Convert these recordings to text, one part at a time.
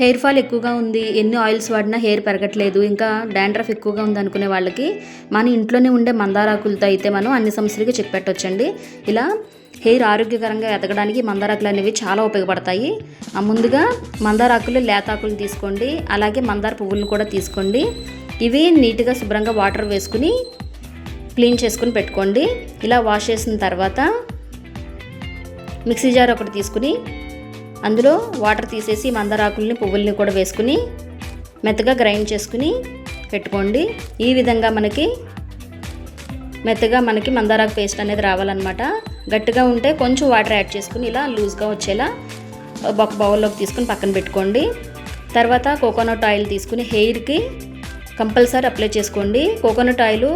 Hair fall ఎక్కువగా ఉంది, ఎన్ని ఆయిల్స్ వాడినా హెయిర్ పెరగట్లేదు, ఇంకా డాండ్రఫ్ ఎక్కువగా ఉంది అనుకునే వాళ్ళకి మన ఇంట్లోనే ఉండే మందారాకులతో అయితే మనం అన్ని సమస్యలకి చెక్ పెట్టొచ్చండి. ఇలా హెయిర్ ఆరోగ్యకరంగా ఎదగడానికి మందారాకులు అనేవి చాలా ఉపయోగపడతాయి. ముందుగా మందారాకులు లేతాకులు తీసుకోండి, అలాగే మందార పువ్వులను కూడా తీసుకోండి. ఇవి నీట్గా శుభ్రంగా వాటర్ వేసుకుని క్లీన్ చేసుకుని పెట్టుకోండి. ఇలా వాష్ చేసిన తర్వాత మిక్సీ జార్ ఒకటి తీసుకుని అందులో వాటర్ తీసేసి మందారాకుల్ని పువ్వుల్ని కూడా వేసుకుని మెత్తగా గ్రైండ్ చేసుకుని పెట్టుకోండి. ఈ విధంగా మెత్తగా మనకి మందారాకు పేస్ట్ అనేది రావాలన్నమాట. గట్టిగా ఉంటే కొంచెం వాటర్ యాడ్ చేసుకుని ఇలా లూజ్గా వచ్చేలా ఒక బౌల్లోకి తీసుకుని పక్కన పెట్టుకోండి. తర్వాత కోకోనట్ ఆయిల్ తీసుకుని హెయిర్కి కంపల్సరీ అప్లై చేసుకోండి. కోకోనట్ ఆయిల్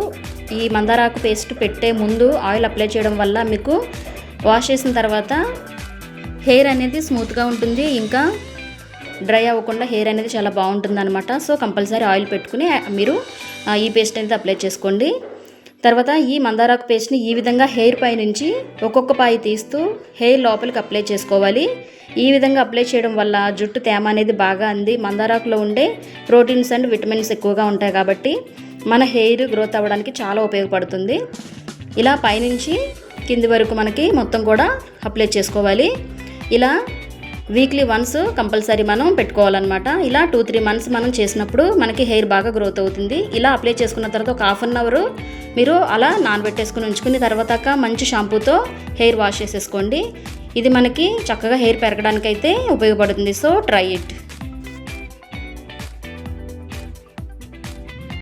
ఈ మందారాకు పేస్ట్ పెట్టే ముందు ఆయిల్ అప్లై చేయడం వల్ల మీకు వాష్ చేసిన తర్వాత హెయిర్ అనేది స్మూత్గా ఉంటుంది, ఇంకా డ్రై అవ్వకుండా హెయిర్ అనేది చాలా బాగుంటుంది అనమాట. సో కంపల్సరీ ఆయిల్ పెట్టుకుని మీరు ఈ పేస్ట్ అనేది అప్లై చేసుకోండి. తర్వాత ఈ మందారాకు పేస్ట్ని ఈ విధంగా హెయిర్ పై నుంచి ఒక్కొక్క పాయి తీస్తూ హెయిర్ లోపలికి అప్లై చేసుకోవాలి. ఈ విధంగా అప్లై చేయడం వల్ల జుట్టు తేమ అనేది బాగా అంది. మందారాకులో ఉండే ప్రోటీన్స్ అండ్ విటమిన్స్ ఎక్కువగా ఉంటాయి కాబట్టి మన హెయిర్ గ్రోత్ అవ్వడానికి చాలా ఉపయోగపడుతుంది. ఇలా పైనుంచి కింది వరకు మనకి మొత్తం కూడా అప్లై చేసుకోవాలి. ఇలా వీక్లీ వన్స్ కంపల్సరీ మనం పెట్టుకోవాలన్నమాట. ఇలా 2-3 మంత్స్ మనం చేసినప్పుడు మనకి హెయిర్ బాగా గ్రోత్ అవుతుంది. ఇలా అప్లై చేసుకున్న తర్వాత ఒక ½ అన్ అవర్ మీరు అలా నానబెట్టేసుకుని ఉంచుకుని తర్వాత మంచి షాంపూతో హెయిర్ వాష్ చేసేసుకోండి. ఇది మనకి చక్కగా హెయిర్ పెరగడానికైతే ఉపయోగపడుతుంది. So try it.